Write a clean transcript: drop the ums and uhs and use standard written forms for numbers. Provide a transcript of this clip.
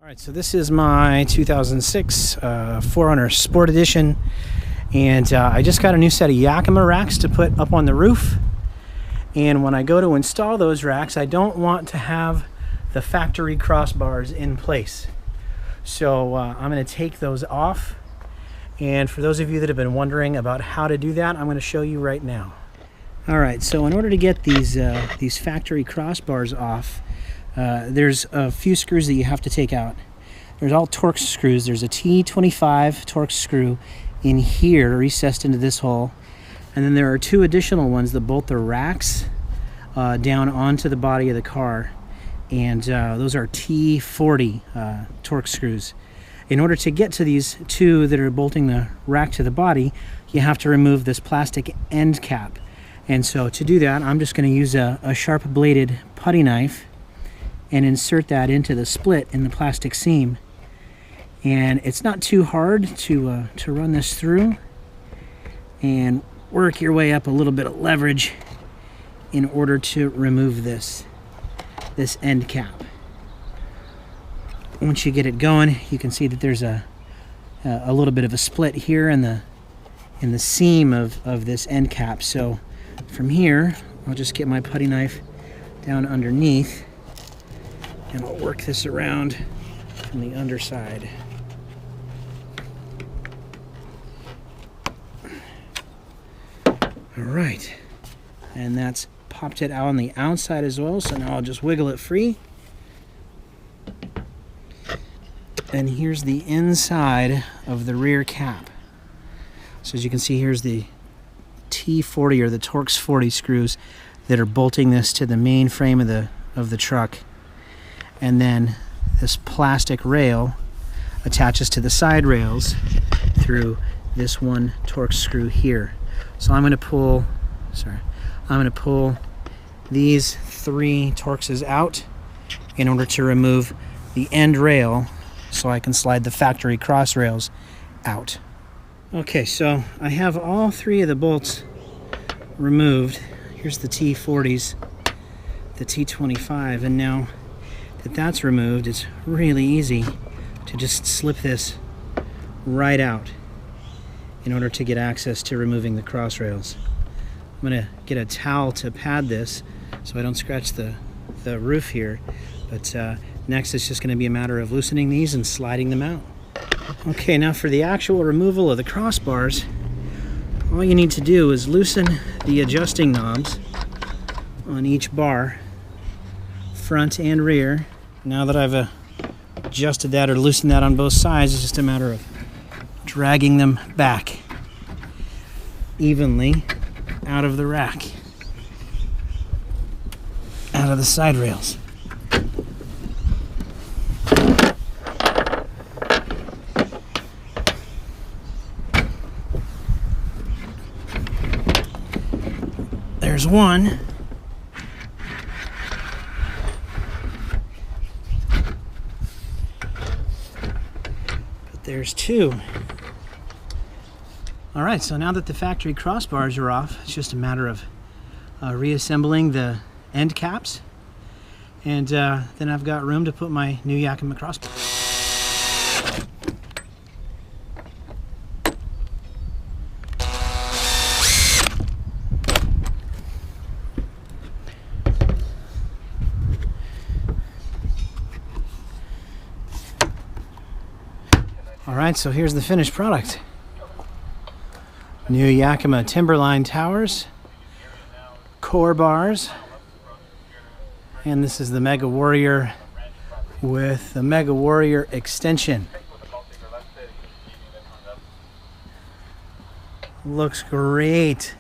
All right, so this is my 2006 4Runner Sport Edition, and I just got a new set of Yakima racks to put up on the roof. And when I go to install those racks, I don't want to have the factory crossbars in place. So I'm going to take those off. And for those of you that have been wondering about how to do that, I'm going to show you right now. All right, so in order to get these factory crossbars off, there's a few screws that you have to take out. There's all Torx screws. There's a T25 Torx screw in here, recessed into this hole. And then there are two additional ones that bolt the racks down onto the body of the car. And those are T40 Torx screws. In order to get to these two that are bolting the rack to the body, you have to remove this plastic end cap. And so to do that, I'm just going to use a sharp bladed putty knife and insert that into the split in the plastic seam. And it's not too hard to run this through and work your way up a little bit of leverage in order to remove this end cap. Once you get it going, you can see that there's a little bit of a split here in the seam of this end cap. So from here, I'll just get my putty knife down underneath, and I'll work this around from the underside. All right, and that's popped it out on the outside as well, so now I'll just wiggle it free. And here's the inside of the rear cap. So as you can see, here's the T40 or the Torx 40 screws that are bolting this to the main frame of the truck. And then this plastic rail attaches to the side rails through this one Torx screw here. So I'm going to pull these three Torxes out in order to remove the end rail so I can slide the factory cross rails out. Okay, so I have all three of the bolts removed. Here's the T40s, the T25, and now that that's removed, it's really easy to just slip this right out in order to get access to removing the cross rails. I'm going to get a towel to pad this so I don't scratch the roof here, but next it's just going to be a matter of loosening these and sliding them out. Okay, now for the actual removal of the crossbars, all you need to do is loosen the adjusting knobs on each bar, front and rear. Now that I've adjusted that or loosened that on both sides, it's just a matter of dragging them back evenly out of the rack, out of the side rails. There's one. But there's two. All right, so now that the factory crossbars are off, it's just a matter of reassembling the end caps. And then I've got room to put my new Yakima crossbar. All right, so here's the finished product. New Yakima Timberline towers, core bars, and this is the Mega Warrior with the Mega Warrior extension. Looks great.